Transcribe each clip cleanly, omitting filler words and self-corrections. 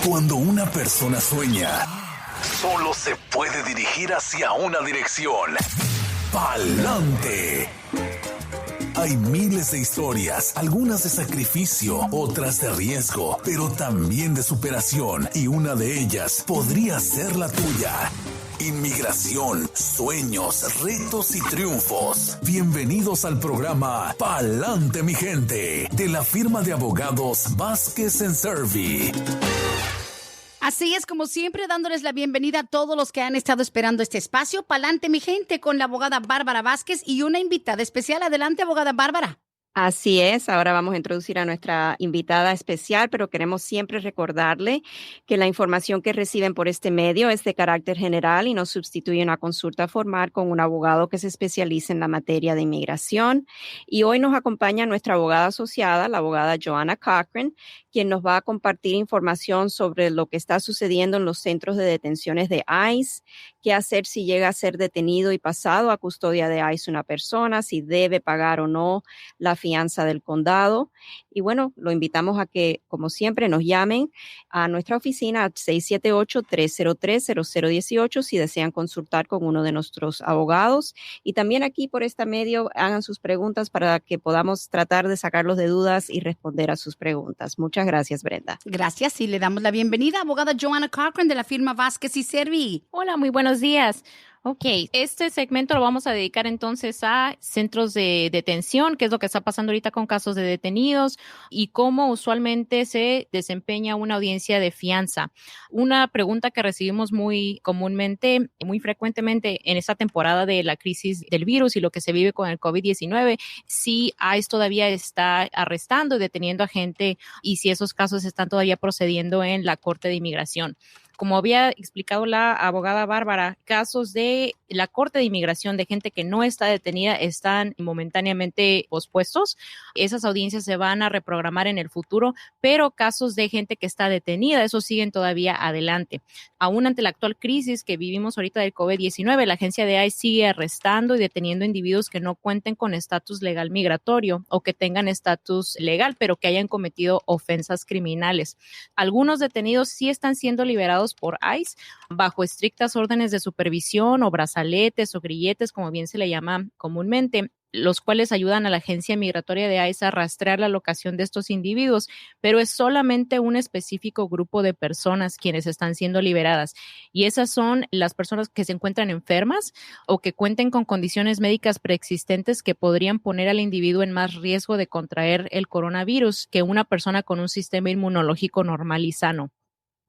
Cuando una persona sueña, solo se puede dirigir hacia una dirección: pa'lante. Hay miles de historias, algunas de sacrificio, otras de riesgo, pero también de superación, y una de ellas podría ser la tuya. Inmigración, sueños, retos y triunfos. Bienvenidos al programa Pa'lante, mi gente, de la firma de abogados Vázquez Servi. Así es, como siempre, dándoles la bienvenida a todos los que han estado esperando este espacio. Pa'lante, mi gente, con la abogada Bárbara Vázquez y una invitada especial. Adelante, abogada Bárbara. Así es, ahora vamos a introducir a nuestra invitada especial, pero queremos siempre recordarle que la información que reciben por este medio es de carácter general y no sustituye una consulta formal con un abogado que se especialice en la materia de inmigración. Y hoy nos acompaña nuestra abogada asociada, la abogada Joanna Cochran, quien nos va a compartir información sobre lo que está sucediendo en los centros de detenciones de ICE, qué hacer si llega a ser detenido y pasado a custodia de ICE una persona, si debe pagar o no la fianza del condado. Y bueno, lo invitamos a que, como siempre, nos llamen a nuestra oficina al 678-303-0018 si desean consultar con uno de nuestros abogados. Y también aquí por este medio hagan sus preguntas para que podamos tratar de sacarlos de dudas y responder a sus preguntas. Muchas gracias, Brenda. Gracias, y le damos la bienvenida, abogada Joanna Cochran de la firma Vázquez y Servi. Hola, muy buenos días. Ok, este segmento lo vamos a dedicar entonces a centros de detención, qué es lo que está pasando ahorita con casos de detenidos y cómo usualmente se desempeña una audiencia de fianza. Una pregunta que recibimos muy comúnmente, muy frecuentemente en esta temporada de la crisis del virus y lo que se vive con el COVID-19, si ICE todavía está arrestando y deteniendo a gente y si esos casos están todavía procediendo en la Corte de Inmigración. Como había explicado la abogada Bárbara, casos de la Corte de Inmigración de gente que no está detenida están momentáneamente pospuestos. Esas audiencias se van a reprogramar en el futuro, pero casos de gente que está detenida, esos siguen todavía adelante. Aún ante la actual crisis que vivimos ahorita del COVID-19, la agencia de ICE sigue arrestando y deteniendo individuos que no cuenten con estatus legal migratorio o que tengan estatus legal, pero que hayan cometido ofensas criminales. Algunos detenidos sí están siendo liberados por ICE bajo estrictas órdenes de supervisión o brazaletes o grilletes, como bien se le llama comúnmente, los cuales ayudan a la agencia migratoria de ICE a rastrear la locación de estos individuos, pero es solamente un específico grupo de personas quienes están siendo liberadas. Y esas son las personas que se encuentran enfermas o que cuenten con condiciones médicas preexistentes que podrían poner al individuo en más riesgo de contraer el coronavirus que una persona con un sistema inmunológico normal y sano.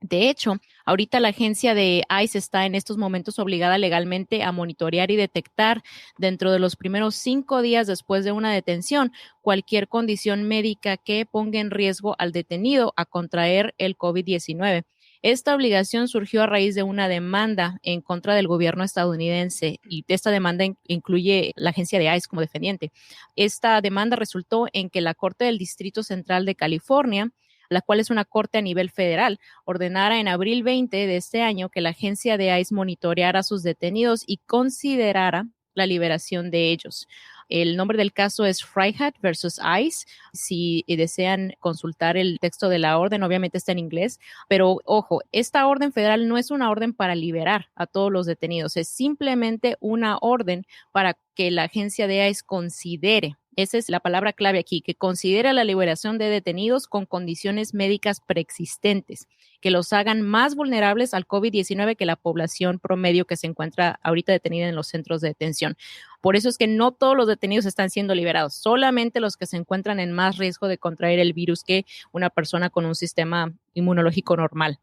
De hecho, ahorita la agencia de ICE está en estos momentos obligada legalmente a monitorear y detectar dentro de los primeros 5 días después de una detención cualquier condición médica que ponga en riesgo al detenido a contraer el COVID-19. Esta obligación surgió a raíz de una demanda en contra del gobierno estadounidense y esta demanda incluye la agencia de ICE como defendiente. Esta demanda resultó en que la Corte del Distrito Central de California, la cual es una corte a nivel federal, ordenara en abril 20 de este año que la agencia de ICE monitoreara a sus detenidos y considerara la liberación de ellos. El nombre del caso es Freiheit versus ICE. Si desean consultar el texto de la orden, obviamente está en inglés, pero ojo, esta orden federal no es una orden para liberar a todos los detenidos, es simplemente una orden para que la agencia de ICE considere. Esa es la palabra clave aquí, que considera la liberación de detenidos con condiciones médicas preexistentes, que los hagan más vulnerables al COVID-19 que la población promedio que se encuentra ahorita detenida en los centros de detención. Por eso es que no todos los detenidos están siendo liberados, solamente los que se encuentran en más riesgo de contraer el virus que una persona con un sistema inmunológico normal.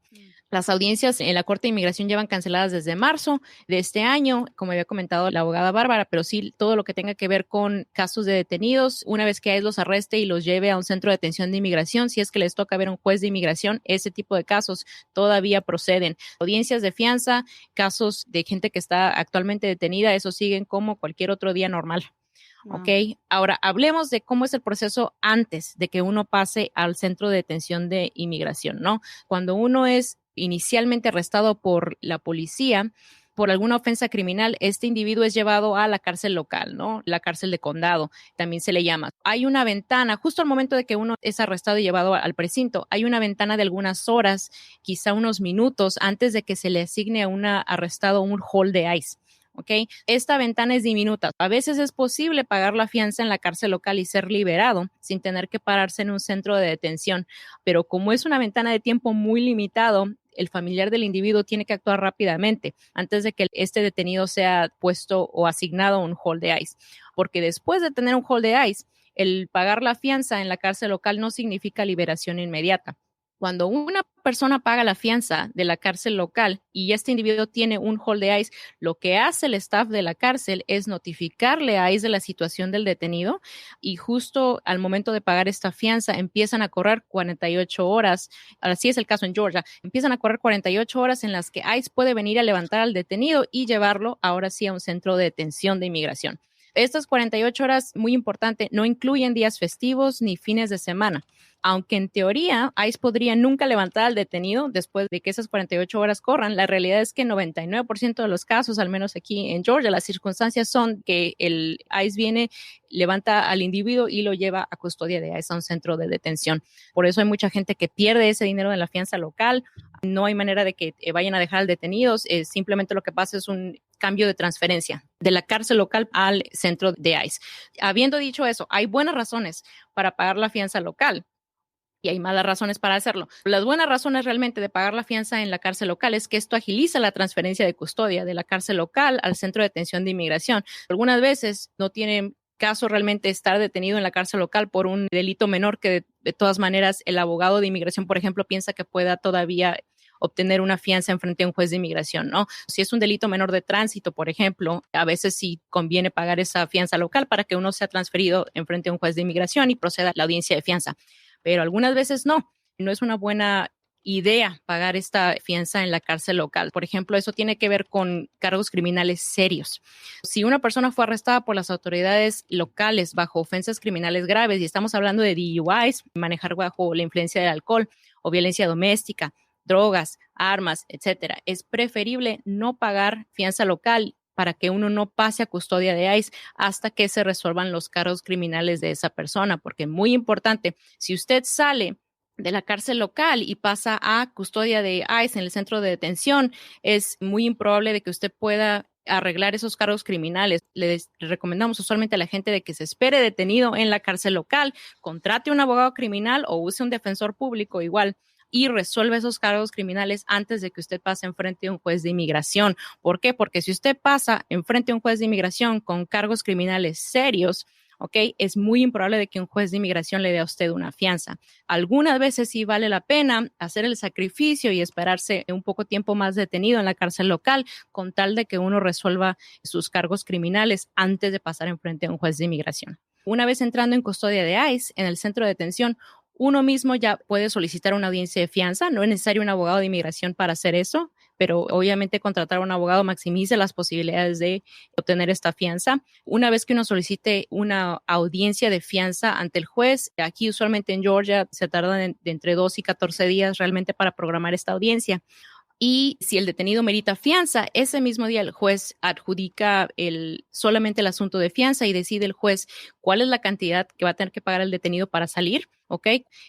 Las audiencias en la Corte de Inmigración llevan canceladas desde marzo de este año, como había comentado la abogada Bárbara, pero sí todo lo que tenga que ver con casos de detenidos, una vez que ICE los arreste y los lleve a un centro de detención de inmigración, si es que les toca ver un juez de inmigración, ese tipo de casos todavía proceden. Audiencias de fianza, casos de gente que está actualmente detenida, eso siguen como cualquier otro día normal. Wow. Ok, ahora hablemos de cómo es el proceso antes de que uno pase al centro de detención de inmigración, ¿no? Cuando uno es inicialmente arrestado por la policía, por alguna ofensa criminal, este individuo es llevado a la cárcel local, ¿no? La cárcel de condado, también se le llama. Hay una ventana, justo al momento de que uno es arrestado y llevado al precinto, hay una ventana de algunas horas, quizá unos minutos, antes de que se le asigne a un arrestado un hold de ICE. ¿Ok? Esta ventana es diminuta. A veces es posible pagar la fianza en la cárcel local y ser liberado sin tener que pararse en un centro de detención, pero como es una ventana de tiempo muy limitado, el familiar del individuo tiene que actuar rápidamente antes de que este detenido sea puesto o asignado a un hold de ICE, porque después de tener un hold de ICE, el pagar la fianza en la cárcel local no significa liberación inmediata. Cuando una persona paga la fianza de la cárcel local y este individuo tiene un hold de ICE, lo que hace el staff de la cárcel es notificarle a ICE de la situación del detenido y justo al momento de pagar esta fianza empiezan a correr 48 horas. Así es el caso en Georgia. Empiezan a correr 48 horas en las que ICE puede venir a levantar al detenido y llevarlo ahora sí a un centro de detención de inmigración. Estas 48 horas, muy importante, no incluyen días festivos ni fines de semana. Aunque en teoría ICE podría nunca levantar al detenido después de que esas 48 horas corran, la realidad es que en 99% de los casos, al menos aquí en Georgia, las circunstancias son que el ICE viene, levanta al individuo y lo lleva a custodia de ICE a un centro de detención. Por eso hay mucha gente que pierde ese dinero en la fianza local. No hay manera de que vayan a dejar al detenido. Simplemente lo que pasa es un cambio de transferencia de la cárcel local al centro de ICE. Habiendo dicho eso, hay buenas razones para pagar la fianza local. Y hay malas razones para hacerlo. Las buenas razones realmente de pagar la fianza en la cárcel local es que esto agiliza la transferencia de custodia de la cárcel local al centro de detención de inmigración. Algunas veces no tienen caso realmente estar detenido en la cárcel local por un delito menor que de todas maneras el abogado de inmigración, por ejemplo, piensa que pueda todavía obtener una fianza en frente a un juez de inmigración, ¿no? Si es un delito menor de tránsito, por ejemplo, a veces sí conviene pagar esa fianza local para que uno sea transferido en frente a un juez de inmigración y proceda a la audiencia de fianza. Pero algunas veces no es una buena idea pagar esta fianza en la cárcel local. Por ejemplo, eso tiene que ver con cargos criminales serios. Si una persona fue arrestada por las autoridades locales bajo ofensas criminales graves, y estamos hablando de DUIs, manejar bajo la influencia del alcohol o violencia doméstica, drogas, armas, etcétera, es preferible no pagar fianza local para que uno no pase a custodia de ICE hasta que se resuelvan los cargos criminales de esa persona, porque muy importante, si usted sale de la cárcel local y pasa a custodia de ICE en el centro de detención, es muy improbable de que usted pueda arreglar esos cargos criminales. Les recomendamos usualmente a la gente de que se espere detenido en la cárcel local, contrate un abogado criminal o use un defensor público igual y resuelve esos cargos criminales antes de que usted pase enfrente a un juez de inmigración. ¿Por qué? Porque si usted pasa enfrente a un juez de inmigración con cargos criminales serios, ¿ok? Es muy improbable de que un juez de inmigración le dé a usted una fianza. Algunas veces sí vale la pena hacer el sacrificio y esperarse un poco tiempo más detenido en la cárcel local con tal de que uno resuelva sus cargos criminales antes de pasar enfrente a un juez de inmigración. Una vez entrando en custodia de ICE en el centro de detención, uno mismo ya puede solicitar una audiencia de fianza. No es necesario un abogado de inmigración para hacer eso, pero obviamente contratar a un abogado maximiza las posibilidades de obtener esta fianza. Una vez que uno solicite una audiencia de fianza ante el juez, aquí usualmente en Georgia se tardan de entre 2 y 14 días realmente para programar esta audiencia. Y si el detenido merita fianza, ese mismo día el juez adjudica solamente el asunto de fianza y decide el juez cuál es la cantidad que va a tener que pagar el detenido para salir, ¿ok?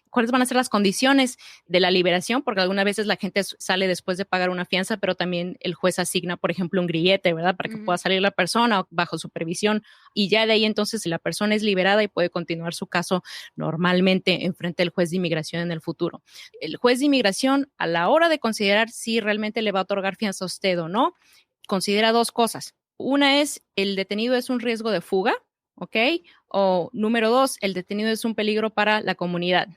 ¿Cuáles van a ser las condiciones de la liberación? Porque algunas veces la gente sale después de pagar una fianza, pero también el juez asigna, por ejemplo, un grillete, ¿verdad? Para que pueda salir la persona bajo supervisión y ya de ahí entonces la persona es liberada y puede continuar su caso normalmente en frente del juez de inmigración en el futuro. El juez de inmigración, a la hora de considerar si realmente le va a otorgar fianza a usted o no, considera dos cosas. Una es, el detenido es un riesgo de fuga, ¿ok? O número dos, el detenido es un peligro para la comunidad.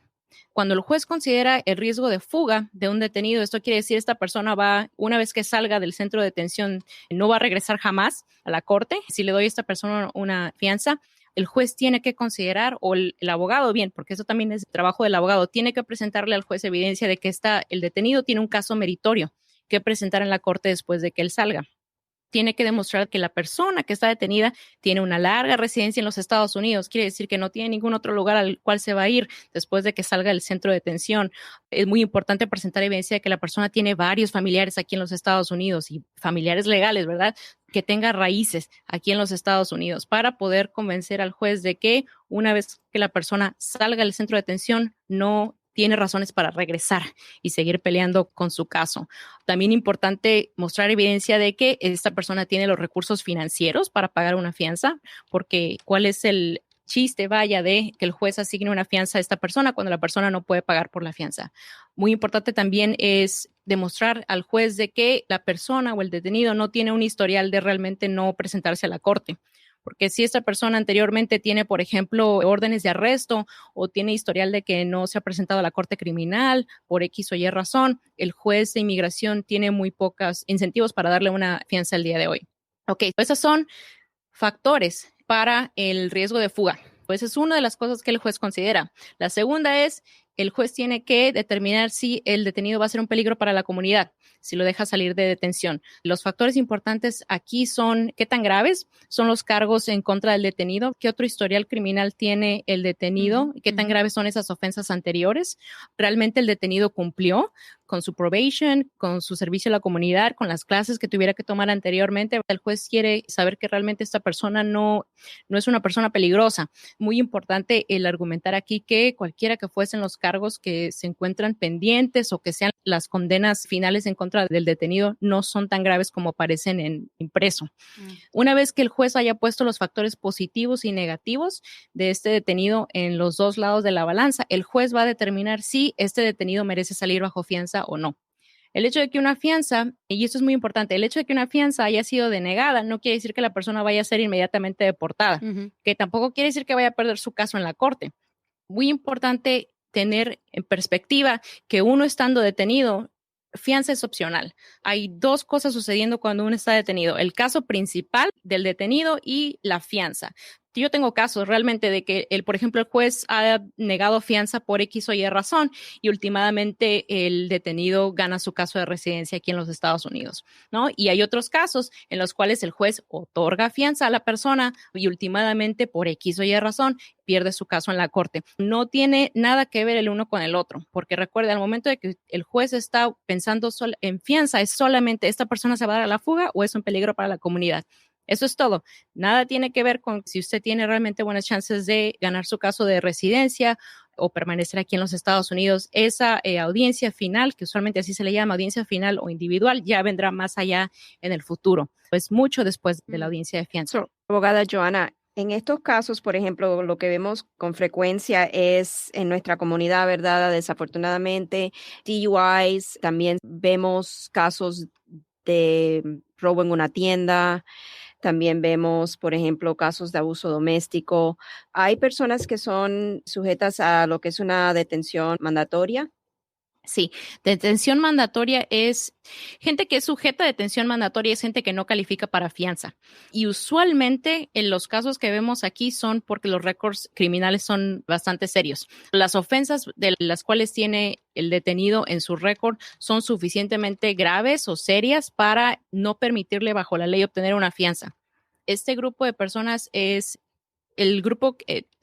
Cuando el juez considera el riesgo de fuga de un detenido, esto quiere decir esta persona va, una vez que salga del centro de detención, no va a regresar jamás a la corte. Si le doy a esta persona una fianza, el juez tiene que considerar, o el abogado, bien, porque eso también es el trabajo del abogado, tiene que presentarle al juez evidencia de que el detenido tiene un caso meritorio que presentar en la corte después de que él salga. tiene que demostrar que la persona que está detenida tiene una larga residencia en los Estados Unidos. Quiere decir que no tiene ningún otro lugar al cual se va a ir después de que salga del centro de detención. Es muy importante presentar evidencia de que la persona tiene varios familiares aquí en los Estados Unidos y familiares legales, ¿verdad?, que tenga raíces aquí en los Estados Unidos para poder convencer al juez de que una vez que la persona salga del centro de detención no tiene razones para regresar y seguir peleando con su caso. También importante mostrar evidencia de que esta persona tiene los recursos financieros para pagar una fianza, porque ¿cuál es el chiste, vaya, de que el juez asigne una fianza a esta persona cuando la persona no puede pagar por la fianza? Muy importante también es demostrar al juez de que la persona o el detenido no tiene un historial de realmente no presentarse a la corte. Porque si esta persona anteriormente tiene, por ejemplo, órdenes de arresto o tiene historial de que no se ha presentado a la corte criminal por X o Y razón, el juez de inmigración tiene muy pocos incentivos para darle una fianza el día de hoy. Ok, esos son factores para el riesgo de fuga. Pues es una de las cosas que el juez considera. La segunda es, el juez tiene que determinar si el detenido va a ser un peligro para la comunidad, si lo deja salir de detención. Los factores importantes aquí son qué tan graves son los cargos en contra del detenido, qué otro historial criminal tiene el detenido, qué tan graves son esas ofensas anteriores. ¿Realmente el detenido cumplió con su probation, con su servicio a la comunidad, con las clases que tuviera que tomar anteriormente? El juez quiere saber que realmente esta persona no es una persona peligrosa. Muy importante el argumentar aquí que cualquiera que fuesen los cargos que se encuentran pendientes o que sean las condenas finales en contra del detenido no son tan graves como parecen en impreso. Una vez que el juez haya puesto los factores positivos y negativos de este detenido en los dos lados de la balanza, el juez va a determinar si este detenido merece salir bajo fianza o no. El hecho de que una fianza, y esto es muy importante, el hecho de que una fianza haya sido denegada no quiere decir que la persona vaya a ser inmediatamente deportada, que tampoco quiere decir que vaya a perder su caso en la corte. Muy importante tener en perspectiva que uno estando detenido, fianza es opcional. Hay dos cosas sucediendo cuando uno está detenido: el caso principal del detenido y la fianza. Yo tengo casos realmente de que, por ejemplo, el juez ha negado fianza por X o Y razón y últimamente el detenido gana su caso de residencia aquí en los Estados Unidos, ¿no? Y hay otros casos en los cuales el juez otorga fianza a la persona y últimamente por X o Y razón pierde su caso en la corte. No tiene nada que ver el uno con el otro, porque recuerde, al momento de que el juez está pensando en fianza, es solamente esta persona se va a dar a la fuga o es un peligro para la comunidad. Eso es todo. Nada tiene que ver con si usted tiene realmente buenas chances de ganar su caso de residencia o permanecer aquí en los Estados Unidos. Esa audiencia final, que usualmente así se le llama, audiencia final o individual, ya vendrá más allá en el futuro. Pues mucho después de la audiencia de fianza. Abogada Joana, en estos casos, por ejemplo, lo que vemos con frecuencia es en nuestra comunidad, ¿verdad? Desafortunadamente, DUIs, también vemos casos de robo en una tienda. También vemos, por ejemplo, casos de abuso doméstico. Hay personas que son sujetas a lo que es una detención mandatoria. Sí, detención mandatoria es gente que es sujeta a detención mandatoria, es gente que no califica para fianza. Y usualmente en los casos que vemos aquí son porque los récords criminales son bastante serios. Las ofensas de las cuales tiene el detenido en su récord son suficientemente graves o serias para no permitirle bajo la ley obtener una fianza. Este grupo de personas es el grupo,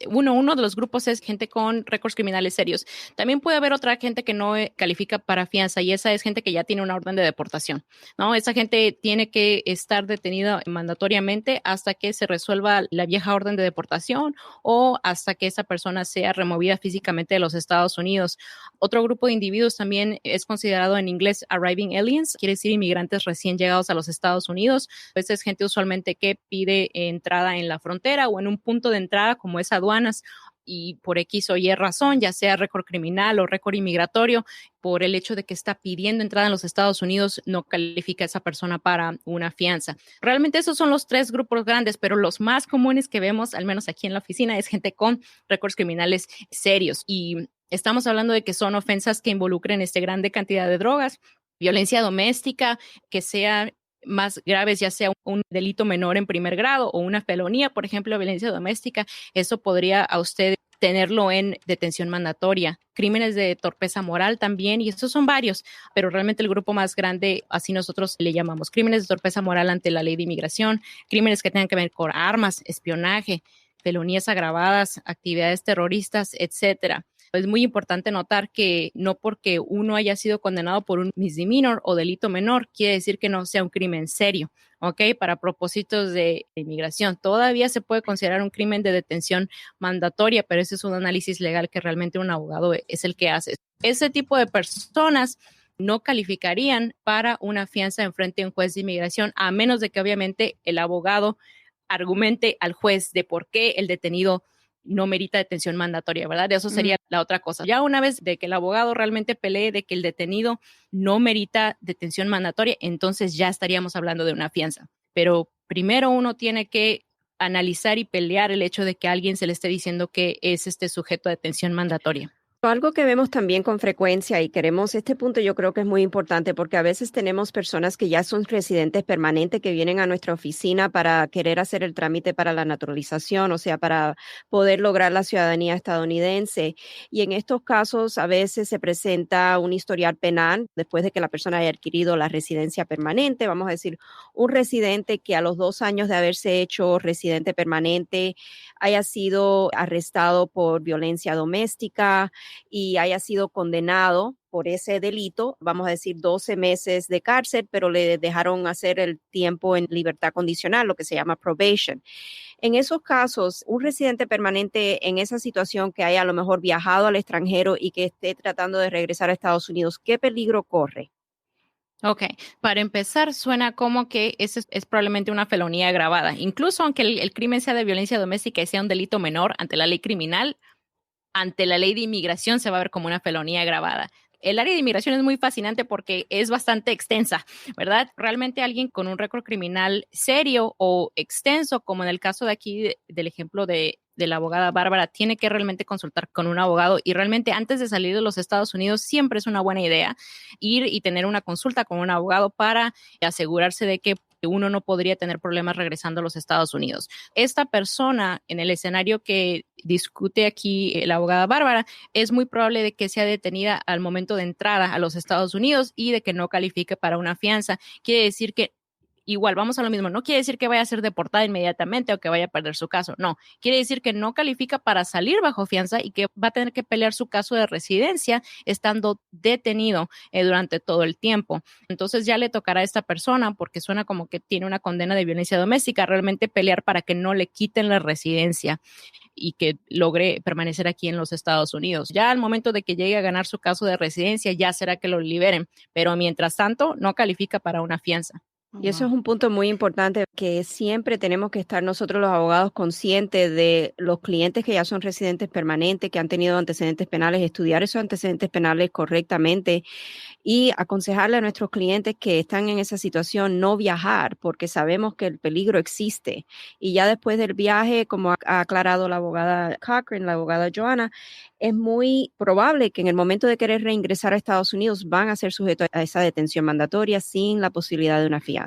uno de los grupos es gente con récords criminales serios. También puede haber otra gente que no califica para fianza y esa es gente que ya tiene una orden de deportación, ¿no? Esa gente tiene que estar detenida mandatoriamente hasta que se resuelva la vieja orden de deportación o hasta que esa persona sea removida físicamente de los Estados Unidos. Otro grupo de individuos también es considerado en inglés arriving aliens, quiere decir inmigrantes recién llegados a los Estados Unidos. Pues es gente usualmente que pide entrada en la frontera o en un punto de entrada como es aduanas y por X o Y razón, ya sea récord criminal o récord inmigratorio, por el hecho de que está pidiendo entrada en los Estados Unidos, no califica a esa persona para una fianza. Realmente esos son los tres grupos grandes, pero los más comunes que vemos, al menos aquí en la oficina, es gente con récords criminales serios y estamos hablando de que son ofensas que involucren grande cantidad de drogas, violencia doméstica, que sea más graves, ya sea un delito menor en primer grado o una felonía, por ejemplo, violencia doméstica. Eso podría a usted tenerlo en detención mandatoria. Crímenes de torpeza moral también, y estos son varios, pero realmente el grupo más grande, así nosotros le llamamos, crímenes de torpeza moral ante la ley de inmigración, crímenes que tengan que ver con armas, espionaje, felonías agravadas, actividades terroristas, etcétera. Es muy importante notar que no porque uno haya sido condenado por un misdemeanor o delito menor, quiere decir que no sea un crimen serio, ¿ok? Para propósitos de inmigración. Todavía se puede considerar un crimen de detención mandatoria, pero ese es un análisis legal que realmente un abogado es el que hace. Ese tipo de personas no calificarían para una fianza en frente a un juez de inmigración, a menos de que obviamente el abogado argumente al juez de por qué el detenido no merita detención mandatoria, ¿verdad? Eso sería la otra cosa. Ya una vez de que el abogado realmente pelee de que el detenido no merita detención mandatoria, entonces ya estaríamos hablando de una fianza. Pero primero uno tiene que analizar y pelear el hecho de que a alguien se le esté diciendo que es sujeto a detención mandatoria. Algo que vemos también con frecuencia y queremos, este punto yo creo que es muy importante porque a veces tenemos personas que ya son residentes permanentes que vienen a nuestra oficina para querer hacer el trámite para la naturalización, o sea, para poder lograr la ciudadanía estadounidense. Y en estos casos a veces se presenta un historial penal después de que la persona haya adquirido la residencia permanente. Vamos a decir, un residente que a los 2 años de haberse hecho residente permanente haya sido arrestado por violencia doméstica y haya sido condenado por ese delito, vamos a decir 12 meses de cárcel, pero le dejaron hacer el tiempo en libertad condicional, lo que se llama probation. En esos casos, un residente permanente en esa situación que haya a lo mejor viajado al extranjero y que esté tratando de regresar a Estados Unidos, ¿qué peligro corre? Ok, para empezar, suena como que eso es probablemente una felonía agravada. Incluso aunque el crimen sea de violencia doméstica y sea un delito menor ante la ley criminal, ante la ley de inmigración se va a ver como una felonía agravada. El área de inmigración es muy fascinante porque es bastante extensa, ¿verdad? Realmente alguien con un récord criminal serio o extenso, como en el caso de aquí del ejemplo de la abogada Bárbara, tiene que realmente consultar con un abogado y realmente antes de salir de los Estados Unidos siempre es una buena idea ir y tener una consulta con un abogado para asegurarse de que uno no podría tener problemas regresando a los Estados Unidos. Esta persona en el escenario que discute aquí la abogada Bárbara, es muy probable de que sea detenida al momento de entrada a los Estados Unidos y de que no califique para una fianza. Quiere decir que igual, vamos a lo mismo, no quiere decir que vaya a ser deportada inmediatamente o que vaya a perder su caso, no, quiere decir que no califica para salir bajo fianza y que va a tener que pelear su caso de residencia estando detenido durante todo el tiempo. Entonces ya le tocará a esta persona, porque suena como que tiene una condena de violencia doméstica, realmente pelear para que no le quiten la residencia y que logre permanecer aquí en los Estados Unidos. Ya al momento de que llegue a ganar su caso de residencia, ya será que lo liberen, pero mientras tanto no califica para una fianza. Y eso es un punto muy importante que siempre tenemos que estar nosotros los abogados conscientes de los clientes que ya son residentes permanentes, que han tenido antecedentes penales, estudiar esos antecedentes penales correctamente y aconsejarle a nuestros clientes que están en esa situación no viajar porque sabemos que el peligro existe. Y ya después del viaje, como ha aclarado la abogada Cochran, la abogada Joanna, es muy probable que en el momento de querer reingresar a Estados Unidos van a ser sujetos a esa detención mandatoria sin la posibilidad de una fianza.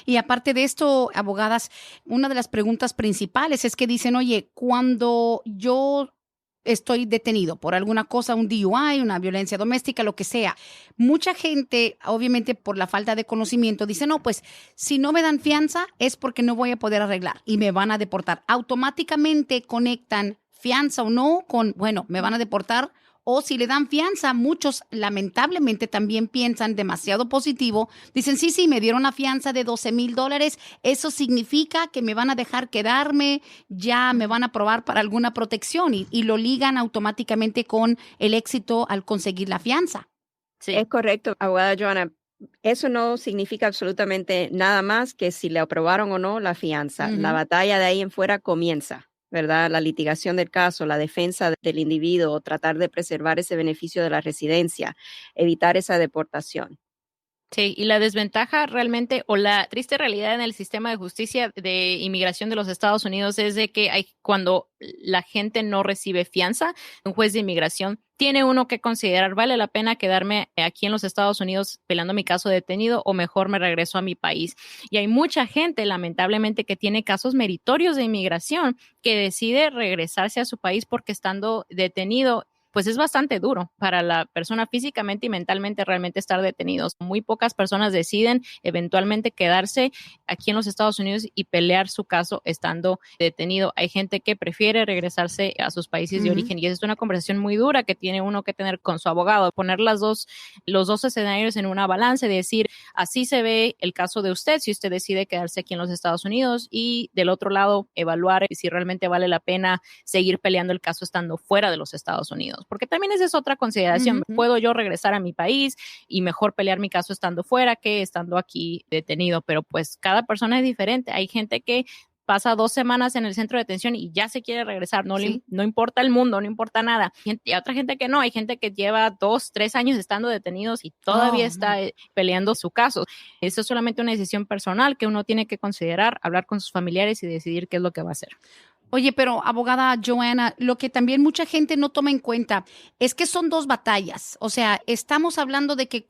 Y aparte de esto, abogadas, una de las preguntas principales es que dicen, oye, cuando yo estoy detenido por alguna cosa, un DUI, una violencia doméstica, lo que sea, mucha gente, obviamente por la falta de conocimiento, dice, no, pues si no me dan fianza es porque no voy a poder arreglar y me van a deportar. Automáticamente conectan fianza o no con, bueno, me van a deportar. O si le dan fianza, muchos lamentablemente también piensan demasiado positivo. Dicen, sí, me dieron una fianza de $12,000. Eso significa que me van a dejar quedarme, ya me van a aprobar para alguna protección y lo ligan automáticamente con el éxito al conseguir la fianza. Sí. Es correcto, abogada Joanna. Eso no significa absolutamente nada más que si le aprobaron o no la fianza. La batalla de ahí en fuera comienza, ¿verdad? La litigación del caso, la defensa del individuo, tratar de preservar ese beneficio de la residencia, evitar esa deportación. Sí, y la desventaja realmente o la triste realidad en el sistema de justicia de inmigración de los Estados Unidos es de que cuando la gente no recibe fianza, un juez de inmigración tiene uno que considerar, ¿vale la pena quedarme aquí en los Estados Unidos peleando mi caso detenido o mejor me regreso a mi país? Y hay mucha gente, lamentablemente, que tiene casos meritorios de inmigración que decide regresarse a su país porque estando detenido, pues es bastante duro para la persona físicamente y mentalmente realmente estar detenidos. Muy pocas personas deciden eventualmente quedarse aquí en los Estados Unidos y pelear su caso estando detenido. Hay gente que prefiere regresarse a sus países de origen y es una conversación muy dura que tiene uno que tener con su abogado, poner los dos escenarios en una balanza y decir, así se ve el caso de usted si usted decide quedarse aquí en los Estados Unidos y del otro lado evaluar si realmente vale la pena seguir peleando el caso estando fuera de los Estados Unidos. Porque también esa es otra consideración. ¿Puedo yo regresar a mi país y mejor pelear mi caso estando fuera que estando aquí detenido? Pero pues cada persona es diferente. Hay gente que pasa 2 semanas en el centro de detención y ya se quiere regresar. No, no importa el mundo, no importa nada. Y otra gente que no. Hay gente que lleva 2, 3 años estando detenidos y todavía está peleando su caso. Eso es solamente una decisión personal que uno tiene que considerar, hablar con sus familiares y decidir qué es lo que va a hacer. Oye, pero abogada Joanna, lo que también mucha gente no toma en cuenta es que son dos batallas. O sea, estamos hablando de que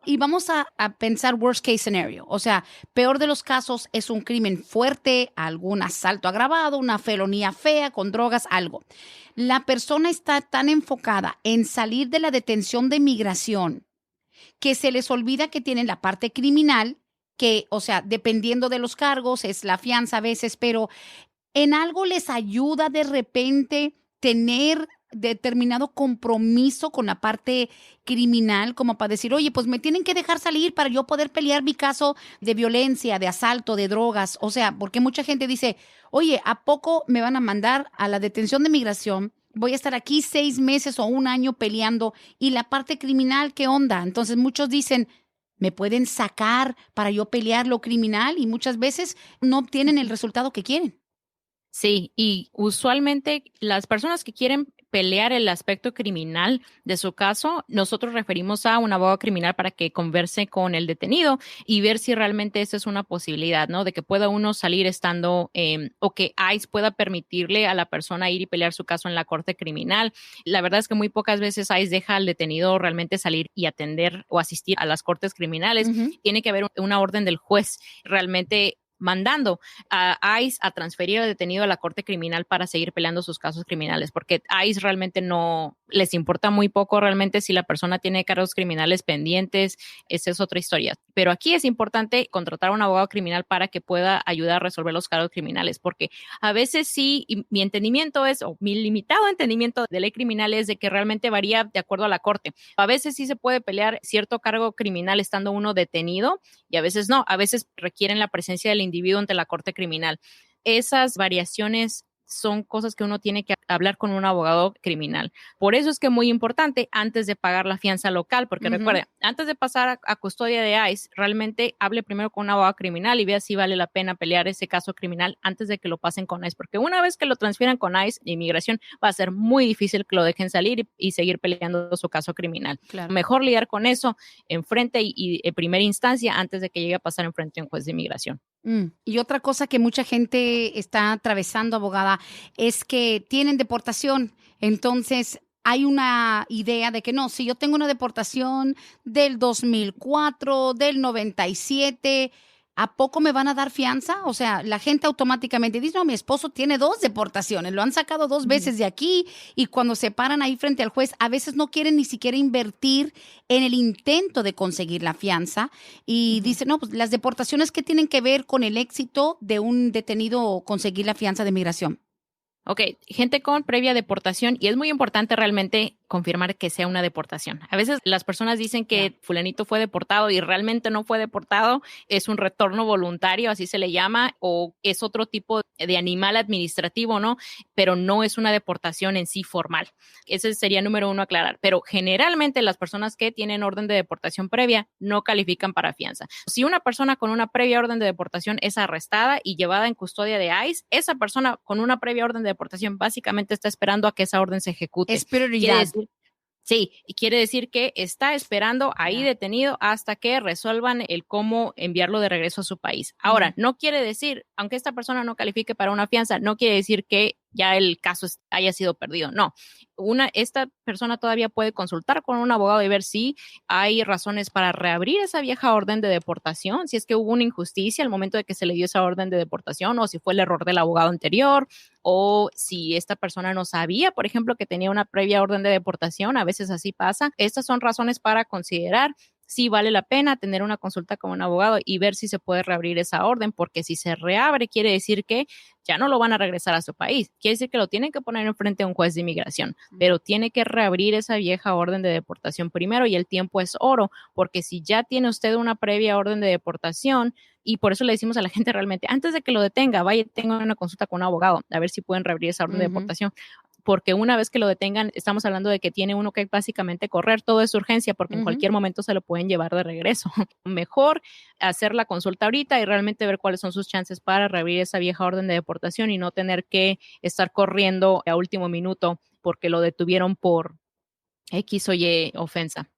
y vamos a pensar worst case scenario, o sea, peor de los casos es un crimen fuerte, algún asalto agravado, una felonía fea con drogas, algo. La persona está tan enfocada en salir de la detención de migración que se les olvida que tienen la parte criminal, que, o sea, dependiendo de los cargos, es la fianza a veces, pero ¿en algo les ayuda de repente tener determinado compromiso con la parte criminal, como para decir, oye, pues me tienen que dejar salir para yo poder pelear mi caso de violencia, de asalto, de drogas? O sea, porque mucha gente dice, oye, ¿a poco me van a mandar a la detención de migración? Voy a estar aquí 6 meses o 1 año peleando. ¿Y la parte criminal qué onda? Entonces muchos dicen, me pueden sacar para yo pelear lo criminal, y muchas veces no obtienen el resultado que quieren. Sí, y usualmente las personas que quieren pelear el aspecto criminal de su caso, nosotros referimos a un abogado criminal para que converse con el detenido y ver si realmente esa es una posibilidad, ¿no? De que pueda uno salir estando o que ICE pueda permitirle a la persona ir y pelear su caso en la corte criminal. La verdad es que muy pocas veces ICE deja al detenido realmente salir y atender o asistir a las cortes criminales. Tiene que haber una orden del juez realmente mandando a ICE a transferir al detenido a la corte criminal para seguir peleando sus casos criminales, porque ICE realmente no les importa muy poco realmente si la persona tiene cargos criminales pendientes. Esa es otra historia. Pero aquí es importante contratar a un abogado criminal para que pueda ayudar a resolver los cargos criminales, porque a veces sí, y mi entendimiento es, o mi limitado entendimiento de ley criminal es de que realmente varía de acuerdo a la corte. A veces sí se puede pelear cierto cargo criminal estando uno detenido y a veces no. A veces requieren la presencia del individuo ante la corte criminal. Esas variaciones son cosas que uno tiene que hablar con un abogado criminal. Por eso es que es muy importante antes de pagar la fianza local, porque recuerde, antes de pasar a custodia de ICE, realmente hable primero con un abogado criminal y vea si vale la pena pelear ese caso criminal antes de que lo pasen con ICE, porque una vez que lo transfieran con ICE de inmigración, va a ser muy difícil que lo dejen salir y seguir peleando su caso criminal. Claro. Mejor lidiar con eso en frente y en primera instancia antes de que llegue a pasar en frente a un juez de inmigración. Y otra cosa que mucha gente está atravesando, abogada, es que tienen deportación. Entonces, hay una idea de que no, si yo tengo una deportación del 2004, del 97, ¿a poco me van a dar fianza? O sea, la gente automáticamente dice, no, mi esposo tiene 2 deportaciones, lo han sacado 2 veces de aquí, y cuando se paran ahí frente al juez, a veces no quieren ni siquiera invertir en el intento de conseguir la fianza y dicen, no, pues las deportaciones, ¿qué tienen que ver con el éxito de un detenido conseguir la fianza de migración? Ok, gente con previa deportación, y es muy importante realmente confirmar que sea una deportación. A veces las personas dicen que fulanito fue deportado y realmente no fue deportado, es un retorno voluntario, así se le llama, o es otro tipo de animal administrativo, ¿no? Pero no es una deportación en sí formal. Ese sería número 1 aclarar. Pero generalmente las personas que tienen orden de deportación previa no califican para fianza. Si una persona con una previa orden de deportación es arrestada y llevada en custodia de ICE, esa persona con una previa orden de deportación básicamente está esperando a que esa orden se ejecute. Es prioridad. Sí, y quiere decir que está esperando ahí detenido hasta que resuelvan el cómo enviarlo de regreso a su país. Ahora, no quiere decir, aunque esta persona no califique para una fianza, no quiere decir que ya el caso haya sido perdido. No, esta persona todavía puede consultar con un abogado y ver si hay razones para reabrir esa vieja orden de deportación, si es que hubo una injusticia al momento de que se le dio esa orden de deportación o si fue el error del abogado anterior o si esta persona no sabía, por ejemplo, que tenía una previa orden de deportación. A veces así pasa. Estas son razones para considerar si vale la pena tener una consulta con un abogado y ver si se puede reabrir esa orden, porque si se reabre quiere decir que ya no lo van a regresar a su país. Quiere decir que lo tienen que poner enfrente a un juez de inmigración, pero tiene que reabrir esa vieja orden de deportación primero y el tiempo es oro, porque si ya tiene usted una previa orden de deportación, y por eso le decimos a la gente realmente, antes de que lo detenga, vaya, tenga una consulta con un abogado, a ver si pueden reabrir esa orden de deportación. Porque una vez que lo detengan, estamos hablando de que tiene uno que básicamente correr, todo es urgencia, porque en cualquier momento se lo pueden llevar de regreso. Mejor hacer la consulta ahorita y realmente ver cuáles son sus chances para reabrir esa vieja orden de deportación y no tener que estar corriendo a último minuto porque lo detuvieron por X o Y ofensa.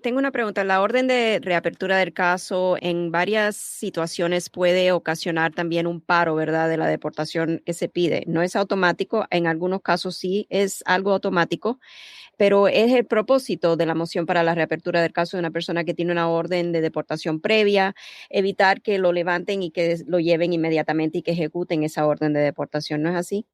Tengo una pregunta. La orden de reapertura del caso en varias situaciones puede ocasionar también un paro, ¿verdad?, de la deportación que se pide. No es automático, en algunos casos sí es algo automático, pero es el propósito de la moción para la reapertura del caso de una persona que tiene una orden de deportación previa, evitar que lo levanten y que lo lleven inmediatamente y que ejecuten esa orden de deportación. ¿No es así?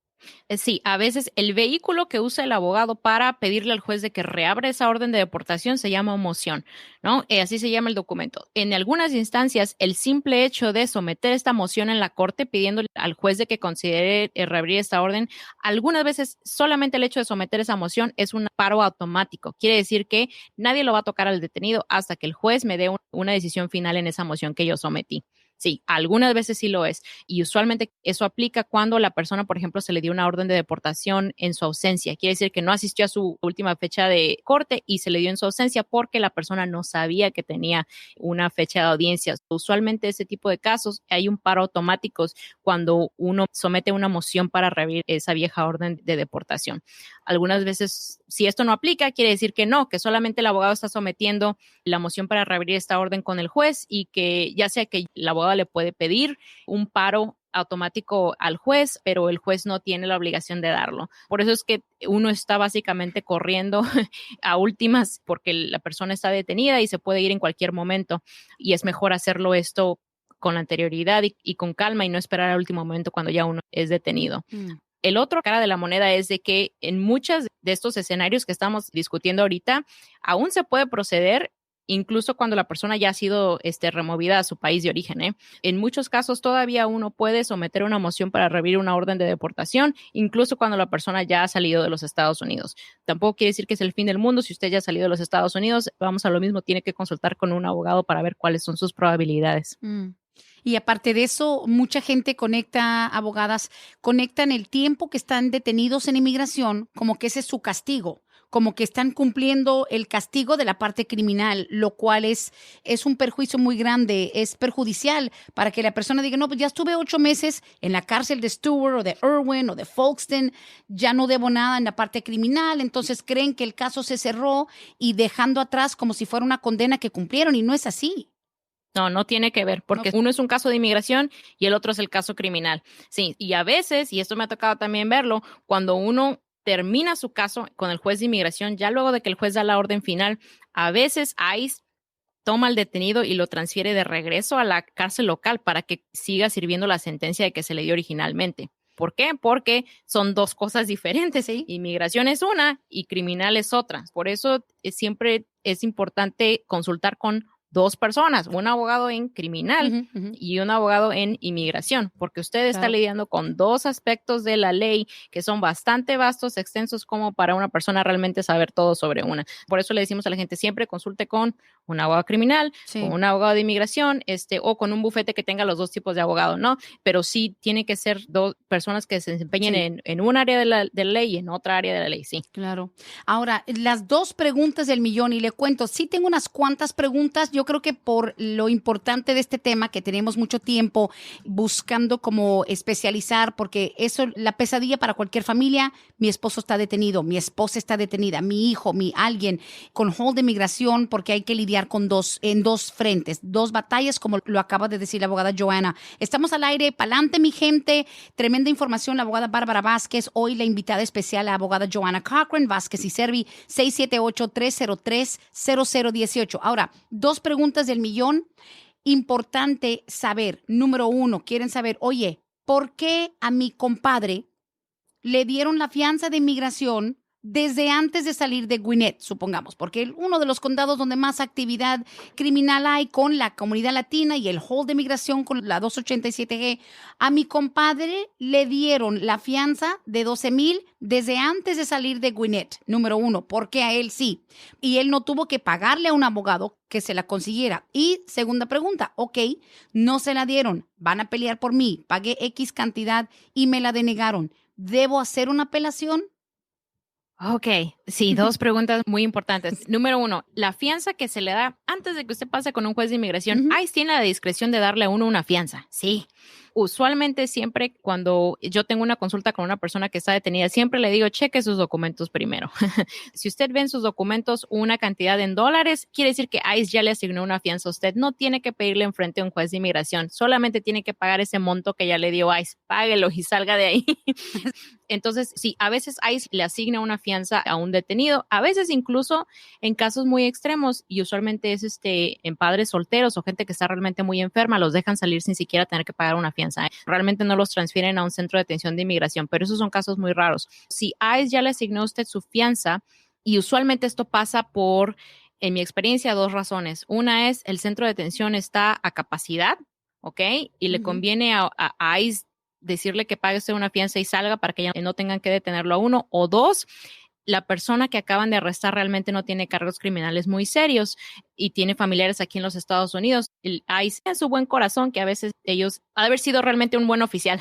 Sí, a veces el vehículo que usa el abogado para pedirle al juez de que reabra esa orden de deportación se llama moción, ¿no? Así se llama el documento. En algunas instancias, el simple hecho de someter esta moción en la corte pidiéndole al juez de que considere reabrir esta orden, algunas veces solamente el hecho de someter esa moción es un paro automático. Quiere decir que nadie lo va a tocar al detenido hasta que el juez me dé una decisión final en esa moción que yo sometí. Sí, algunas veces sí lo es. Y usualmente eso aplica cuando la persona, por ejemplo, se le dio una orden de deportación en su ausencia. Quiere decir que no asistió a su última fecha de corte y se le dio en su ausencia porque la persona no sabía que tenía una fecha de audiencia. Usualmente ese tipo de casos hay un paro automático cuando uno somete una moción para reabrir esa vieja orden de deportación. Algunas veces, si esto no aplica, quiere decir que no, que solamente el abogado está sometiendo la moción para reabrir esta orden con el juez y que ya sea que el abogado le puede pedir un paro automático al juez, pero el juez no tiene la obligación de darlo. Por eso es que uno está básicamente corriendo a últimas porque la persona está detenida y se puede ir en cualquier momento y es mejor hacerlo esto con anterioridad y con calma y no esperar al último momento cuando ya uno es detenido. El otro cara de la moneda es de que en muchos de estos escenarios que estamos discutiendo ahorita, aún se puede proceder incluso cuando la persona ya ha sido removida a su país de origen. En muchos casos todavía uno puede someter una moción para reabrir una orden de deportación, incluso cuando la persona ya ha salido de los Estados Unidos. Tampoco quiere decir que es el fin del mundo. Si usted ya ha salido de los Estados Unidos, vamos a lo mismo, tiene que consultar con un abogado para ver cuáles son sus probabilidades. Y aparte de eso, mucha gente abogadas, conectan el tiempo que están detenidos en inmigración como que ese es su castigo, como que están cumpliendo el castigo de la parte criminal, lo cual es un perjuicio muy grande, es perjudicial para que la persona diga, no, pues ya estuve 8 meses en la cárcel de Stewart o de Irwin o de Folkston, ya no debo nada en la parte criminal, entonces creen que el caso se cerró y dejando atrás como si fuera una condena que cumplieron y no es así. No tiene que ver, porque uno es un caso de inmigración y el otro es el caso criminal. Sí, y a veces, y esto me ha tocado también verlo, cuando uno termina su caso con el juez de inmigración, ya luego de que el juez da la orden final, a veces ICE toma al detenido y lo transfiere de regreso a la cárcel local para que siga sirviendo la sentencia de que se le dio originalmente. ¿Por qué? Porque son dos cosas diferentes. ¿Sí? Inmigración es una y criminal es otra. Por eso siempre es importante consultar con 2 personas, un abogado en criminal y un abogado en inmigración, porque usted está lidiando con 2 aspectos de la ley que son bastante vastos, extensos, como para una persona realmente saber todo sobre una. Por eso le decimos a la gente, siempre consulte con un abogado criminal, Sí. con un abogado de inmigración, o con un bufete que tenga los dos tipos de abogado, ¿no? Pero sí tiene que ser dos personas que se desempeñen Sí. en un área de la ley y en otra área de la ley, sí. Claro. Ahora, las 2 preguntas del millón, y le cuento, sí tengo unas cuantas preguntas. Yo creo que por lo importante de este tema, que tenemos mucho tiempo buscando como especializar, porque eso, la pesadilla para cualquier familia, mi esposo está detenido, mi esposa está detenida, mi hijo, alguien con hold de migración, porque hay que lidiar en dos frentes, 2 batallas, como lo acaba de decir la abogada Joanna. Estamos al aire, pa'lante, mi gente. Tremenda información, la abogada Bárbara Vázquez, hoy la invitada especial, la abogada Joanna Cochran, Vázquez y Servi, 678-303-0018. Ahora, 2 preguntas del millón. Importante saber, número 1, quieren saber, oye, ¿por qué a mi compadre le dieron la fianza de inmigración desde antes de salir de Gwinnett, supongamos? Porque uno de los condados donde más actividad criminal hay con la comunidad latina y el hold de migración con la 287G, a mi compadre le dieron la fianza de $12,000 desde antes de salir de Gwinnett, número 1, porque a él sí. Y él no tuvo que pagarle a un abogado que se la consiguiera. Y segunda pregunta, ok, no se la dieron, van a pelear por mí, pagué X cantidad y me la denegaron. ¿Debo hacer una apelación? Ok, sí, 2 preguntas muy importantes. Número 1, la fianza que se le da antes de que usted pase con un juez de inmigración, ICE tiene la discreción de darle a uno una fianza, sí. Usualmente siempre cuando yo tengo una consulta con una persona que está detenida, siempre le digo, cheque sus documentos primero. Si usted ve en sus documentos una cantidad en dólares, quiere decir que ICE ya le asignó una fianza a usted. No tiene que pedirle enfrente a un juez de inmigración, solamente tiene que pagar ese monto que ya le dio ICE. Páguelo y salga de ahí. Entonces, sí, a veces ICE le asigna una fianza a un detenido, a veces incluso en casos muy extremos, y usualmente es en padres solteros o gente que está realmente muy enferma, los dejan salir sin siquiera tener que pagar una fianza. Realmente no los transfieren a un centro de detención de inmigración, pero esos son casos muy raros. Si ICE ya le asignó a usted su fianza, y usualmente esto pasa por, en mi experiencia, 2 razones. Una es el centro de detención está a capacidad, ¿ok? Y le conviene a ICE decirle que pague usted una fianza y salga para que ya no tengan que detenerlo a uno. O 2, la persona que acaban de arrestar realmente no tiene cargos criminales muy serios y tiene familiares aquí en los Estados Unidos. El ICE en su buen corazón, que a veces ellos ha de haber sido realmente un buen oficial